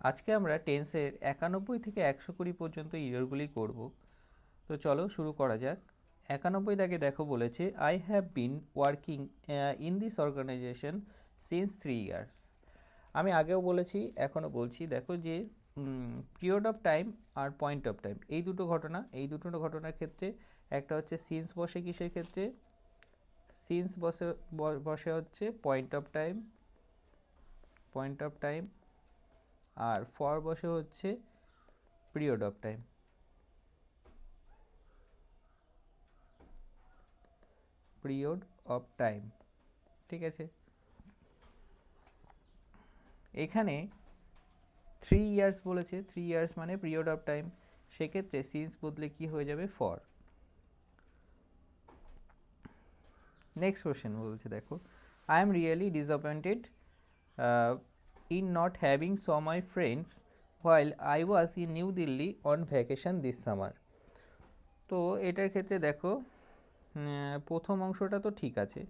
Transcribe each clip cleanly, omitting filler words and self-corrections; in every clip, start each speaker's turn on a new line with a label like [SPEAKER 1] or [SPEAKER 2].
[SPEAKER 1] আজকে আমরা টেন্সের 91 থেকে 120 পর্যন্ত ইররগুলি করব। তো চলো শুরু করা যাক। 91 দাগে দেখো বলেছে I have been working in this organisation since 3 years. আমি আগেও বলেছি, এখনও বলছি, দেখো যে পিরিয়ড অফ টাইম আর পয়েন্ট অফ টাইম এই দুটো ঘটনার ক্ষেত্রে একটা হচ্ছে সিন্স বসে কিসের ক্ষেত্রে, সিন্স বসে হচ্ছে পয়েন্ট অফ টাইম আর ফর বসে হচ্ছে পিরিয়ড অফ টাইম। ঠিক আছে, এখানে 3 ইয়ার্স বলেছে, 3 ইয়ার্স মানে পিরিয়ড অফ টাইম, সেক্ষেত্রে সিন্স বদলে কি হয়ে যাবে, ফর। নেক্সট কোশ্চেন বলছে দেখো I am really disappointed in not having saw my friends while I was in new Delhi on vacation this summer. তো এটার ক্ষেত্রে দেখো প্রথম অংশটা তো ঠিক আছে,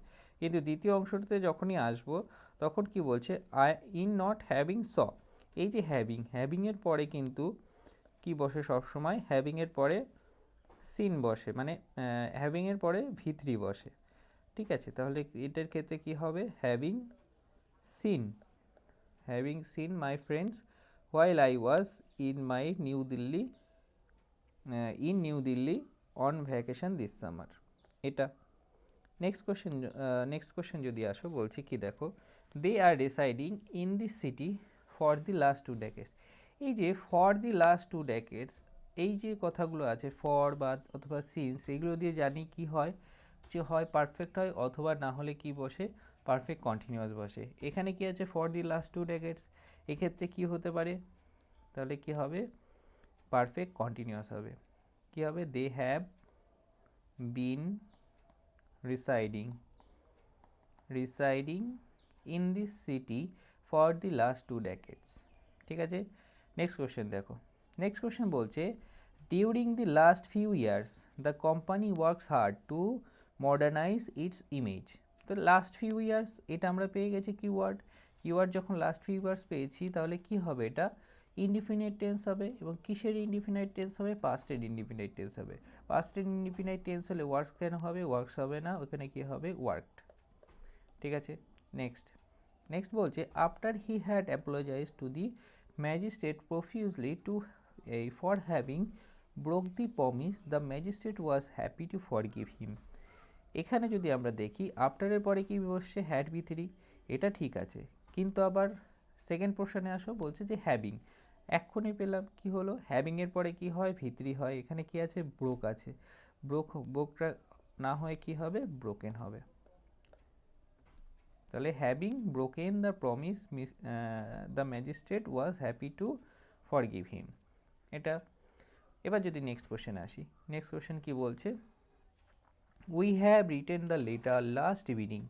[SPEAKER 1] কিন্তু দ্বিতীয় অংশটাতে যখনই আসবো তখন কি বলছে, আই ইন নট হ্যাভিং স, এই যে হ্যাভিংয়ের পরে কিন্তু কি বসে সবসময়, হ্যাভিংয়ের পরে সিন বসে, মানে হ্যাভিংয়ের পরে ভিত্রি বসে। ঠিক আছে, তাহলে এটার ক্ষেত্রে কি হবে, having seen my friends while I was in my New Delhi on vacation this summer. এটা নেক্সট কোশ্চেন যদি আসো বলছি কি দেখো they are residing in this city for the last 2 decades. এই যে ফর দি লাস্ট 2 ডেকেডস, এই যে কথাগুলো আছে ফর বা অথবা সিন্স, এগুলো দিয়ে জানি কি হয়, যে হয় পারফেক্ট হয় অথবা না হলে কি বসে, পারফেক্ট কন্টিনিউয়াস বসে। এখানে কি আছে, ফর দি লাস্ট 2 ডেকেডস, এক্ষেত্রে কি হতে পারে, তাহলে কি হবে, পারফেক্ট কন্টিনিউয়াস হবে। কি হবে, they have been residing in this city for the last 2 decades. ঠিক আছে, নেক্সট কোশ্চেন দেখো। নেক্সট কোশ্চেন বলছে during the last few years the company works hard to modernise its image. তো লাস্ট ফিউ ইয়ার্স এটা আমরা পেয়ে গেছি keyword যখন লাস্ট ফিউ ইয়ার্স পেয়েছি তাহলে কি হবে, এটা ইনডিফিনিট টেন্স হবে। এবং কিসের ইনডিফিনিট টেন্স হবে, পাস্টের ইনডিফিনিট টেন্স হবে। পাস্টের ইনডিফিনিট টেন্স হলে ওয়ার্কস কেন হবে, ওয়ার্কস হবে না, ওখানে কি হবে, ওয়ার্কড। ঠিক আছে, নেক্সট বলছে after he had apologise to the magistrate profusely to for having broke the promise the magistrate was happy to forgive him. এখানে যদি আমরা দেখি আফটারের পরে কি বসছে, হ্যাড বি3, এটা ঠিক আছে, কিন্তু আবার সেকেন্ড পোর্শনে আসো বলছে যে হ্যাভিং, এক্ষুনি পেলাম কি হলো, হ্যাভিংয়ের পরে কি হয়, ভিত্রি হয়, এখানে কি আছে, ব্রোক আছে, ব্রোকটা না হয়ে কি হবে, ব্রোকেন হবে। তাহলে having broken the promise the magistrate was happy to forgive হিম, এটা। এবার যদি নেক্সট কোশ্চেন আসি, নেক্সট কোশ্চেন কি বলছে, we have written the letter last evening.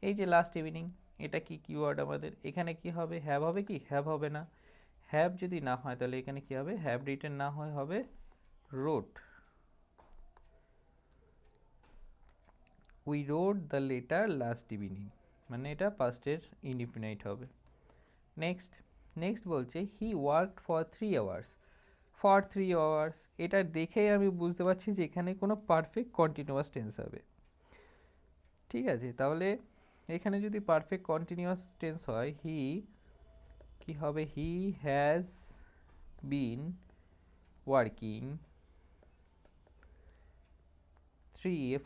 [SPEAKER 1] এই যে লাস্ট ইভিনিং, এটা কি কিওয়ার্ড আমাদের, এখানে কি হবে, হ্যাভ হবে কি, হ্যাভ হবে না, হ্যাভ যদি না হয় তাহলে এখানে কি হবে, হ্যাভ রিটেন না হয় হবে wrote, we wrote the letter last evening, মানে এটা পাস্টের ইনডিফিনাইট হবে। নেক্সট বলছে হি ওয়ার্কড ফর 3 আওয়ার্স, এটা দেখেই আমি বুঝতে পারছি যে এখানে কোনো পারফেক্ট কন্টিনিউয়াস টেন্স হবে। ঠিক আছে, তাহলে এখানে যদি পারফেক্ট কন্টিনিউয়াস টেন্স হয়, কি হবে, he has been working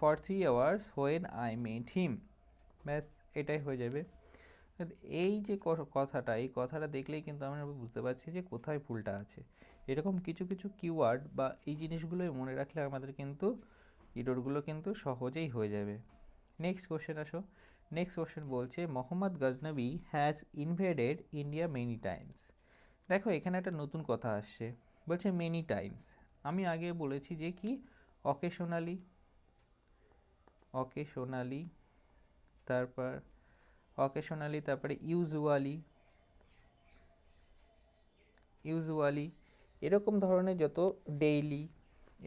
[SPEAKER 1] for 3 hours when I met him, ব্যাস এটাই হয়ে যাবে। এই যে কথাটা দেখলেই কিন্তু আমরা বুঝতে পারছি যে কোথায় ভুলটা আছে। এরকম কিছু কিওয়ার্ড বা এই জিনিসগুলোই মনে রাখলে আমাদের কিন্তু ইররগুলো কিন্তু সহজেই হয়ে যাবে। নেক্সট কোশ্চেন বলছে Mohammad Ghaznavi has invaded India many Times. দেখো এখানে একটা নতুন কথা আসছে, বলছে মেনি টাইমস। আমি আগে বলেছি যে কি, অকেশনালি, তারপরে ইউজুয়ালি, এরকম ধরনের যত ডেইলি,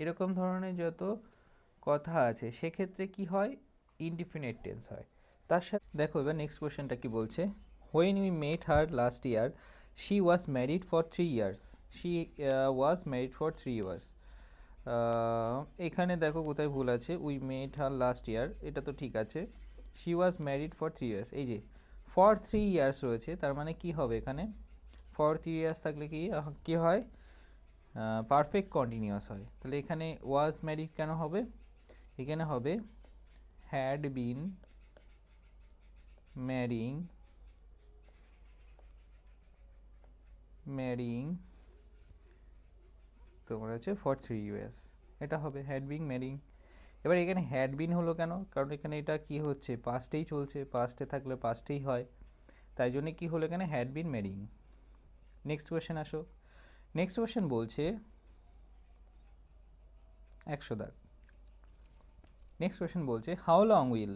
[SPEAKER 1] এরকম ধরনের যত কথা আছে সেক্ষেত্রে কি হয়, ইনডিফিনিট টেন্স হয়। তার সাথে দেখো এবার নেক্সট কোশ্চেনটা কি বলছে, when we met her last year she was married for 3 years, she was married for 3 years. এখানে দেখো কোথায় ভুল আছে, উই মেট হার লাস্ট ইয়ার, এটা তো ঠিক আছে। She was married for 3 years, এই যে ফর 3 ইয়ার্স রয়েছে, তার মানে কি হবে এখানে ফর 3 ইয়ার্স থাকলে কি হয়, পারফেক্ট কন্টিনিউয়াস হয়। তাহলে এখানে ওয়াজ ম্যারিড কেন হবে, এখানে হবে হ্যাড বিন ম্যারিং তোমার হচ্ছে ফর 3 ইয়ার্স, এটা হবে হ্যাড বিন ম্যারিং। এবার এখানে হ্যাড বিন হলো কেন, কারণ এখানে এটা কি হচ্ছে, পাস্টেই চলছে, পাস্টে থাকলে পাস্টেই হয়, তাই জন্য কি হলো এখানে had been marrying. Next question আসো। নেক্সট কোয়েশ্চেন বলছে 100 দাগ। নেক্সট কোয়েশ্চেন বলছে how long will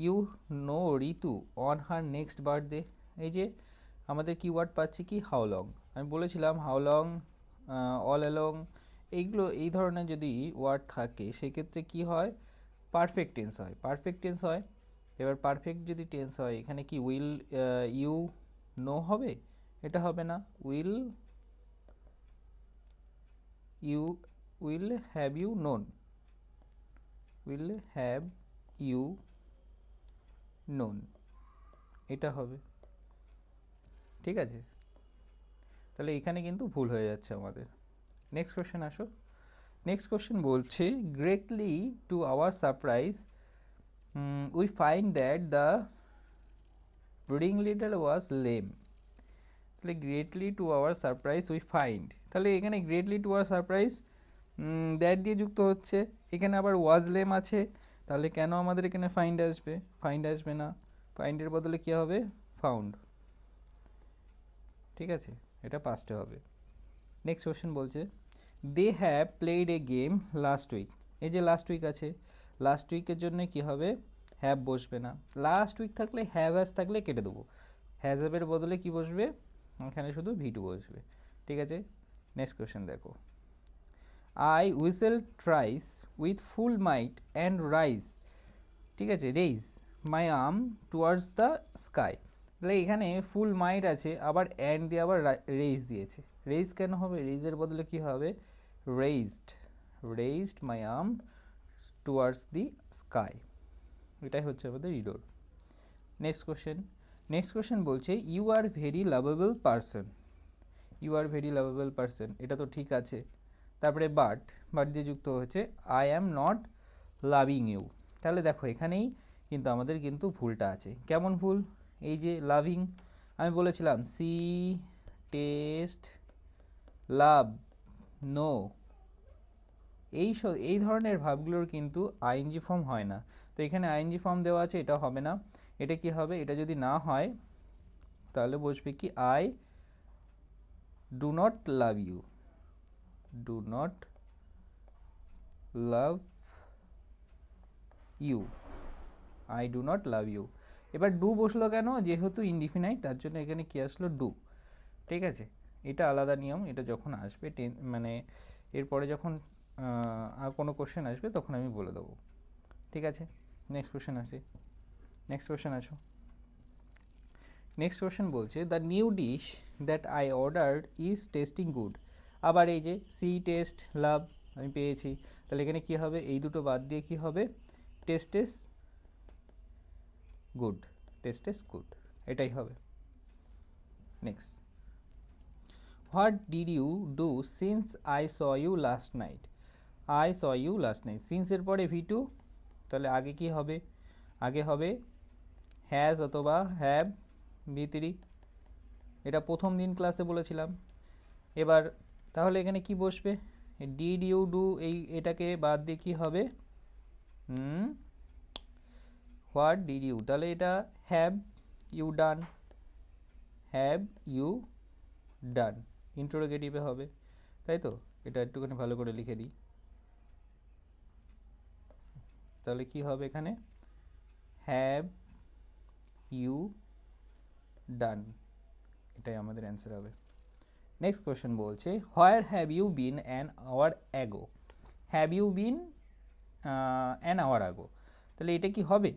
[SPEAKER 1] you know Ritu on her next birthday. এই যে আমাদের কিওয়ার্ড পাচ্ছি কি হাউ লং, আমি বলেছিলাম হাউ লং, অল অ্যালং, এইগুলো এই ধরনের যদি ওয়ার্ড থাকে সেক্ষেত্রে কি হয়, পারফেক্ট টেন্স হয়, পারফেক্ট টেন্স হয়। এবার পারফেক্ট যদি টেন্স হয় এখানে কি উইল ইউ নো হবে, এটা হবে না, will have you known, will have you known, এটা হবে, ঠিক আছে। তাহলে এখানে কিন্তু ভুল হয়ে যাচ্ছে আমাদের। নেক্সট কোয়েশ্চেন আসো। নেক্সট কোয়েশ্চেন বলছে greatly to our surprise we find that the breeding little was lame. তাহলে greatly to our surprise we find, তাহলে এখানে greatly to our surprise that দিয়ে যুক্ত হচ্ছে, এখানে আবার ওয়াজ লেম আছে, তাহলে কেন আমাদের এখানে ফাইন্ড আসবে, ফাইন্ড আসবে না, ফাইন্ডের বদলে কী হবে ফাউন্ড, ঠিক আছে, এটা পাস্টে হবে। নেক্সট কোয়েশ্চেন বলছে they have played a game last week. এই যে লাস্ট উইক আছে, লাস্ট উইকের জন্য কি হবে, হ্যাভ বসবে না, লাস্ট উইক থাকলে হ্যাভ হ্যাজ থাকলে কেটে দেবো, হ্যাজ হ্যাভের বদলে কি বসবে, এখানে শুধু ভি2 বসবে, ঠিক আছে। নেক্সট কোয়েশ্চেন দেখো I whistle tries with full might and rise, ঠিক আছে, raise my arm towards the sky. তাহলে এখানে ফুল মাইট আছে, আবার অ্যান্ড দিয়ে আবার রেইজ দিয়েছে, রেইজ কেন হবে, রেইজের বদলে কি হবে raised my arm towards the sky, এটাই হচ্ছে আমাদের রিডোর। নেক্সট কোয়েশ্চেন বলছে you are very lovable person, you are very lovable person, এটা তো ঠিক আছে। তারপরে বাট দিয়ে যুক্ত হচ্ছে I am not loving you. তাহলে দেখো এখানেই কিন্তু আমাদের কিন্তু ভুলটা আছে, কেমন ভুল, এই যে লাভিং, আমি বলেছিলাম সি টেস্ট লাভ নো, এই ধরনের ভাবগুলোর কিন্তু আইএনজি ফর্ম হয় না, তো এখানে আইএনজি ফর্ম দেওয়া আছে, এটা হবে না, এটা কি হবে, এটা যদি না হয় তাহলে বসবে কি I do not love you, do not love you, I do not love you. এবার ডু বসলো কেন, যেহেতু ইনডিফিনাইট তার জন্য এখানে কি আসলো ডু, ঠিক আছে, এটা আলাদা নিয়ম, এটা যখন আসবে মানে এরপরে যখন আর কোনো কোশ্চেন আসবে তখন আমি বলে দেবো, ঠিক আছে। নেক্সট কোশ্চেন আসো। নেক্সট কোশ্চেন বলছে the new dish that I ordered is testing good. আবার এই যে সি টেস্ট লাভ আমি পেয়েছি, তাহলে এখানে কি হবে, এই দুটো বাদ দিয়ে কি হবে টেস্ট গুড, এটাই হবে। Next what did you do since I saw you last night, I saw you last night, সিন্সের পরে ভি2, তাহলে আগে কি হবে, আগে হবে হ্যাজ অথবা হ্যাভ ভি3, এটা প্রথম দিন ক্লাসে বলেছিলাম। এবার তাহলে এখানে কি বসবে, ডিড ইউ ডু, এটাকে বাদ দিয়ে কি হবে হোয়াট ডিড ইউ, তাহলে এটা হ্যাভ ইউ ডান, ইন্টারোগেটিভে হবে, তাই তো, এটা একটুখানি ভালো করে লিখে দিই, তাহলে কি হবে এখানে হ্যাভ ইউ ডান, এটাই আমাদের অ্যান্সার হবে। নেক্সট কোয়েশ্চেন বলছে where have you been an hour ago, have you been an hour ago, তাহলে এটা কি হবে,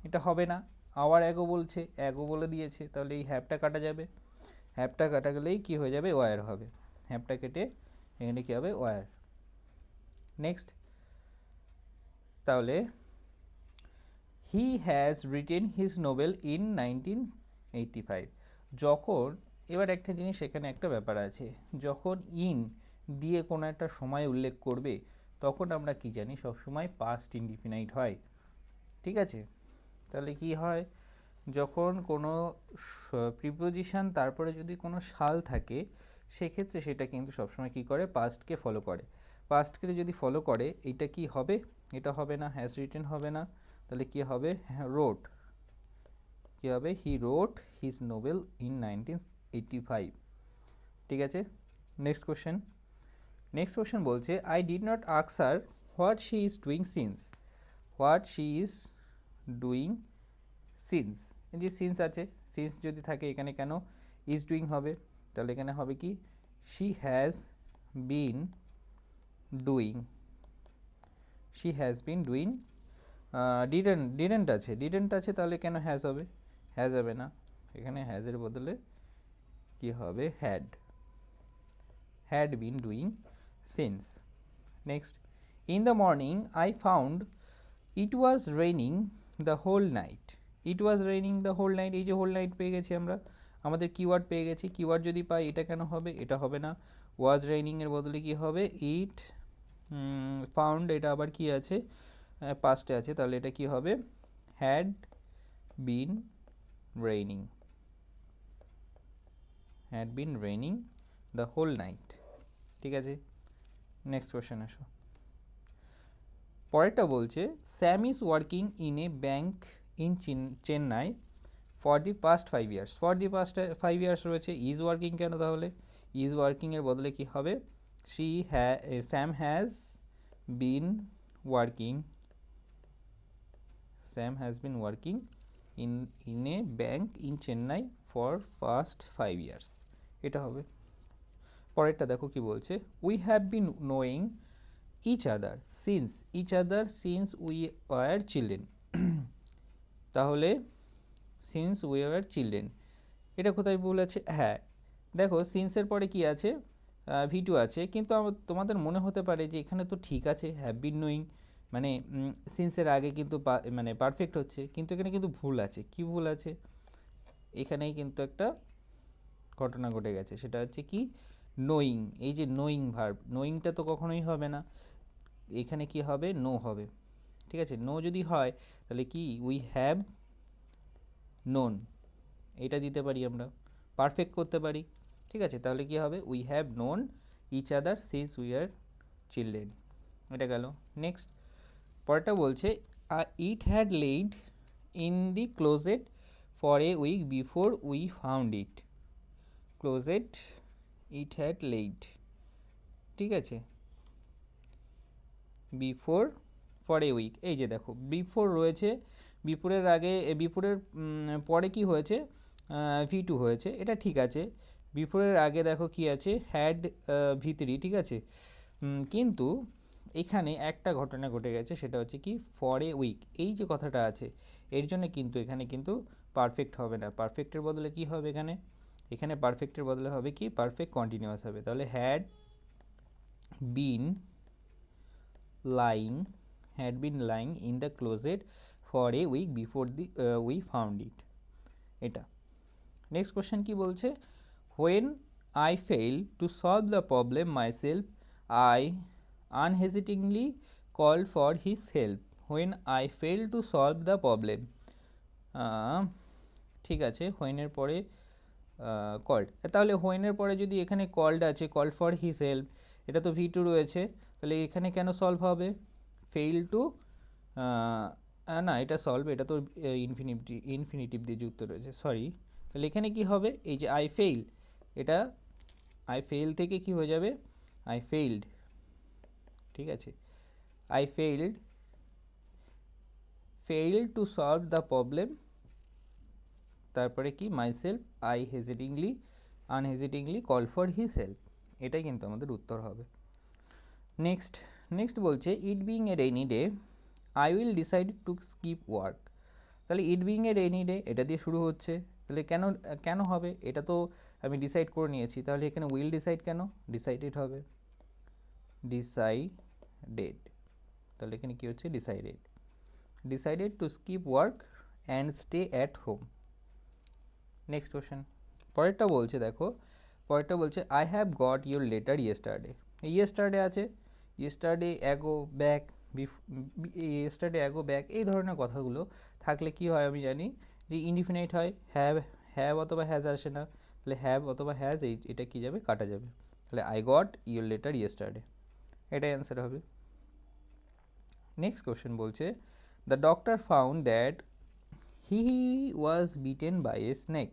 [SPEAKER 1] এটা হবে না, আওয়ার অ্যাগো বলছে, অ্যাগো বলে দিয়েছে, তাহলে এই হ্যাভটা কাটা যাবে, হ্যাভটা কাটা গেলেই কি হয়ে যাবে, ওয়ার হবে। হ্যাভটা কেটে এখানে কি হবে, ওয়ার। নেক্সট, তাহলে he has written his Nobel in 1985। যখন, এবার একটা জিনিস এখানে একটা ব্যাপার আছে, যখন ইন দিয়ে কোনো একটা সময় উল্লেখ করবে তখন আমরা কি জানি, সবসময় পাস্ট ইনডিফিনাইট হয়। ঠিক আছে, তাহলে কি হয়, যখন কোনো প্রিপোজিশন তারপরে যদি কোনো সাল থাকে সেক্ষেত্রে সেটা কিন্তু সবসময় কি করে, পাস্টকে ফলো করে। পাস্টকে যদি ফলো করে এটা কি হবে, এটা হবে না, হ্যাজ রিটেন হবে না, তাহলে কি হবে, রোট, কি হবে, হি রোট হিজ নোবেল ইন 1985। ঠিক আছে, নেক্সট কোশ্চেন। নেক্সট কোশ্চেন বলছে, I did not ask her what she is doing since. What she is doing since, এই যে সিন্স আছে, সিন্স যদি থাকে এখানে কেন ইজ ডুইং হবে, তাহলে এখানে হবে কি, she has been doing, she has been doing. Didn't আছে, ডিডেন্ট আছে, তাহলে কেন হ্যাজ হবে, হ্যাজ হবে না, এখানে হ্যাজের বদলে কি হবে, had, had been doing since. Next, in the morning I found it was raining the whole night. It was raining the whole night, এই যে হোল নাইট পেয়ে গেছি আমরা, আমাদের কিওয়ার্ড পেয়ে গেছি। কিওয়ার্ড যদি পাই এটা কেন হবে, এটা হবে না, ওয়াজ রেইনিংয়ের বদলে কি হবে, ইট ফাউন্ড, এটা আবার কি আছে, পাস্টে আছে, তাহলে এটা কি হবে, had been raining, had been raining the whole night. ঠিক আছে, নেক্সট কোয়েশ্চেন আসো। পরেরটা বলছে, Sam is working in a bank in Chennai for the past 5 years. For the past 5 years রয়েছে, ইজ ওয়ার্কিং কেন, তাহলে ইজ ওয়ার্কিংয়ের বদলে কি হবে, Sam has been working, Sam has been working in a bank in Chennai for past 5 years, এটা হবে। পরেরটা দেখো কি বলছে, we have been knowing each other since we were children. তাহলে সিন্স উই ওয়ার চিলড্রেন, এটা কোথায় ভুল আছে, হ্যাঁ দেখো সিন্সের পরে কি আছে, ভি2 আছে, কিন্তু তোমাদের মনে হতে পারে যে এখানে তো ঠিক আছে, হ্যাভ বিন নোয়িং মানে সিন্সের আগে কিন্তু মানে পারফেক্ট হচ্ছে, কিন্তু এখানে কিন্তু ভুল আছে। কি ভুল আছে, এখানেই কিন্তু একটা ঘটনা ঘটে গেছে, সেটা হচ্ছে কি, নোয়িং, এই যে নোয়িং ভার্ব, নোয়িংটা তো কখনোই হবে না, এখানে কি হবে, নো হবে। ঠিক আছে, নো যদি হয় তাহলে কি, উই হ্যাভ নোন, এটা দিতে পারি আমরা, পারফেক্ট করতে পারি। ঠিক আছে, তাহলে কি হবে, we have known each other since we are children, এটা গেল। নেক্সট, পরেরটা বলছে, it had laid in the closet for a week before we found it. Closet, it had laid, ঠিক আছে, বিফোর ফর এ উইক, এই যে দেখো before রয়েছে, বিফোরের আগে, বিফোরের পরে কি হয়েছে, ভি2 হয়েছে, এটা ঠিক আছে। বিফোরের আগে দেখো কি আছে, হ্যাড ভি3, ঠিক আছে, কিন্তু এখানে একটা ঘটনা ঘটে গেছে, সেটা হচ্ছে কি, ফর এ উইক, এই যে কথাটা আছে এর জন্য কিন্তু এখানে কিন্তু পারফেক্ট হবে না, পারফেক্টের বদলে কি হবে, এখানে এখানে পারফেক্টের বদলে হবে কি, পারফেক্ট কন্টিনিউয়াস হবে। তাহলে had been lying, had been lying in the closet for a week before we found it, এটা। নেক্সট কোশ্চেন কি বলছে, when I fail to solve the problem myself I unhesitatingly called for his help। when I fail to solve the problem, ঠিক আছে, when এর পরে called, তাহলে when এর পরে যদি এখানে কল্ড আছে, কল ফর হিজ হেল্প, এটা তো ভি2 রয়েছে, তাহলে এখানে কেন সলভ হবে, ফেইল টু, না এটা সলভ, এটা তো ইনফিনিটিভ দিয়ে যুক্ত রয়েছে, সরি। তাহলে এখানে কি হবে, এই যে আই ফেইল, এটা আই ফেইল থেকে কি হয়ে যাবে, আই ফেইলড, ঠিক আছে, I fail to solve the problem, তারপরে কি, myself I unhesitatingly call for his help, এটাই কিন্তু আমাদের উত্তর হবে। নেক্সট বলছে, it being a rainy day I will decide to skip work. তাহলে it being a rainy day, এটা দিয়ে শুরু হচ্ছে, তাহলে কেন কেন হবে, এটা তো আমি ডিসাইড করে নিয়েছি, তাহলে এখানে উইল ডিসাইড কেন, ডিসাইডেড হবে, ডিসাইডেড। তাহলে এখানে কি হচ্ছে, decided, decided to skip work and stay at home. Next question, পরেরটা বলছে দেখো, পরেরটা বলছে I have got your letter yesterday. Yesterday আছে, yesterday ago back, yesterday ago back, এই ধরনের কথাগুলো থাকলে কি হয় আমি জানি যে ইনডিফিনাইট হয়, হ্যাভ হ্যাভ অথবা হ্যাজ আসে না, তাহলে হ্যাভ অথবা হ্যাজ এটা কি যাবে, কাটা যাবে, তাহলে I got your letter yesterday, এটাই অ্যান্সার হবে। নেক্সট কোশ্চেন বলছে the doctor found that he was bitten by a snake.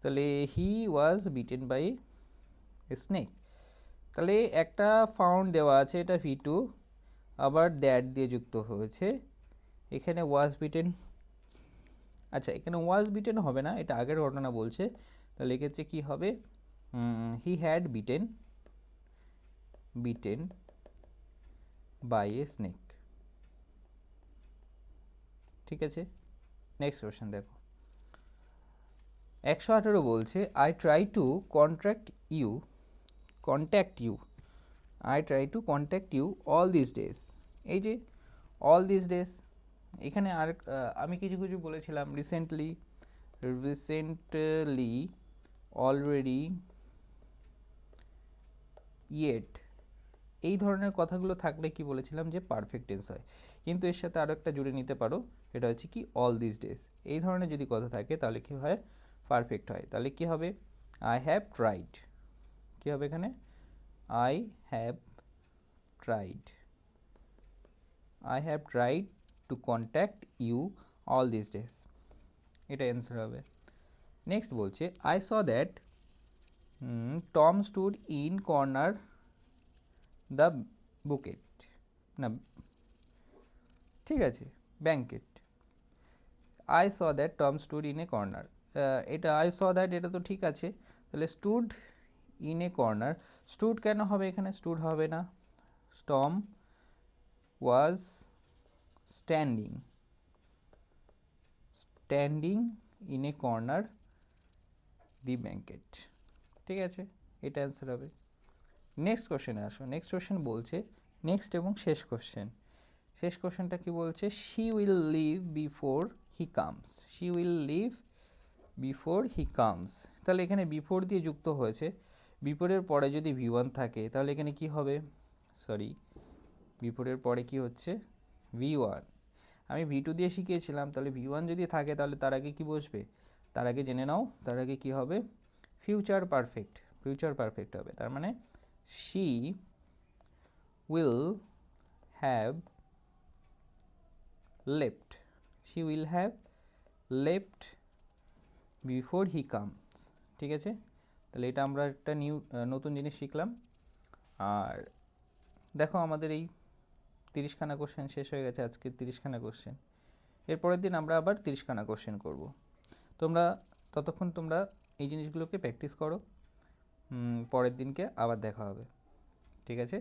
[SPEAKER 1] তাহলে he was bitten by a snake, তাহলে একটা ফাউন্ড দেওয়া আছে, এটা V2, আবার দ্যাট দিয়ে যুক্ত হয়েছে, এখানে ওয়াজ বিটেন, আচ্ছা এখানে ওয়াজ বিটেন হবে না, এটা আগের ঘটনা বলছে, তাহলে এক্ষেত্রে কী হবে, he had bitten, bitten by a snake. ঠিক আছে, নেক্সট কোয়েশ্চেন দেখো, 118 বলছে I try to contact you, contact you, I try to contact you all this days. এই যে অল দিস ডেজ, এখানে আর আমি কিছু কিছু বলেছিলাম, রিসেন্টলি, রিসেন্টলি, অলরেডি, ইয়েট, এই ধরনের কথাগুলো থাকলে কি বলেছিলাম যে পারফেক্ট টেন্স হয়, কিন্তু এর সাথে আরও একটা জুড়ে নিতে পারো, এটা হচ্ছে কি অল দিস ডেজ, এই ধরনের যদি কথা থাকে তাহলে কি হয়, পারফেক্ট হয়। তাহলে কি হবে, আই হ্যাভ ট্রাইড, কী হবে এখানে, I have tried, I have tried to contact you all this days, এটা অ্যান্সার হবে। নেক্সট বলছে I saw that Tom stood in corner the bucket, না ঠিক আছে, banquet, I saw that Tom stood in a corner, এটা I saw that এটা তো ঠিক আছে, তাহলে stood in a corner, stood কেন হবে এখানে, স্টুড হবে না, Tom was standing, standing in a corner দি ব্যাঙ্কেট, ঠিক আছে, এটা অ্যান্সার হবে। নেক্সট কোশ্চেনে আসো, নেক্সট কোশ্চেন বলছে, নেক্সট এবং শেষ কোশ্চেন, শেষ কোশ্চেনটা কি বলছে, she will leave before he comes, she will leave before he comes, তাহলে এখানে বিফোর দিয়ে যুক্ত হয়েছে, বিফোরের পরে যদি V1 থাকে তাহলে এখানে কি হবে, সরি বিফোরের পরে কি হচ্ছে, V1, আমি V2 দিয়ে শিখিয়েছিলাম, তাহলে V1 যদি থাকে তাহলে তার আগে কি বসবে, তার আগে জেনে নাও, তার আগে কি হবে, ফিউচার পারফেক্ট, ফিউচার পারফেক্ট হবে, তার মানে she will have left, she will have left before he comes, ঠিক আছে, তাহলে এটা আমরা একটা নতুন জিনিস শিখলাম। আর দেখো আমাদের এই 30খানা কোশ্চেন শেষ হয়ে গেছে, আজকে 30খানা কোশ্চেন, এরপরের দিন আমরা আবার 30খানা কোশ্চেন করব, তোমরা ততক্ষণ তোমরা এই জিনিসগুলোকে প্র্যাকটিস করো, পরের দিনকে আবার দেখা হবে, ঠিক আছে।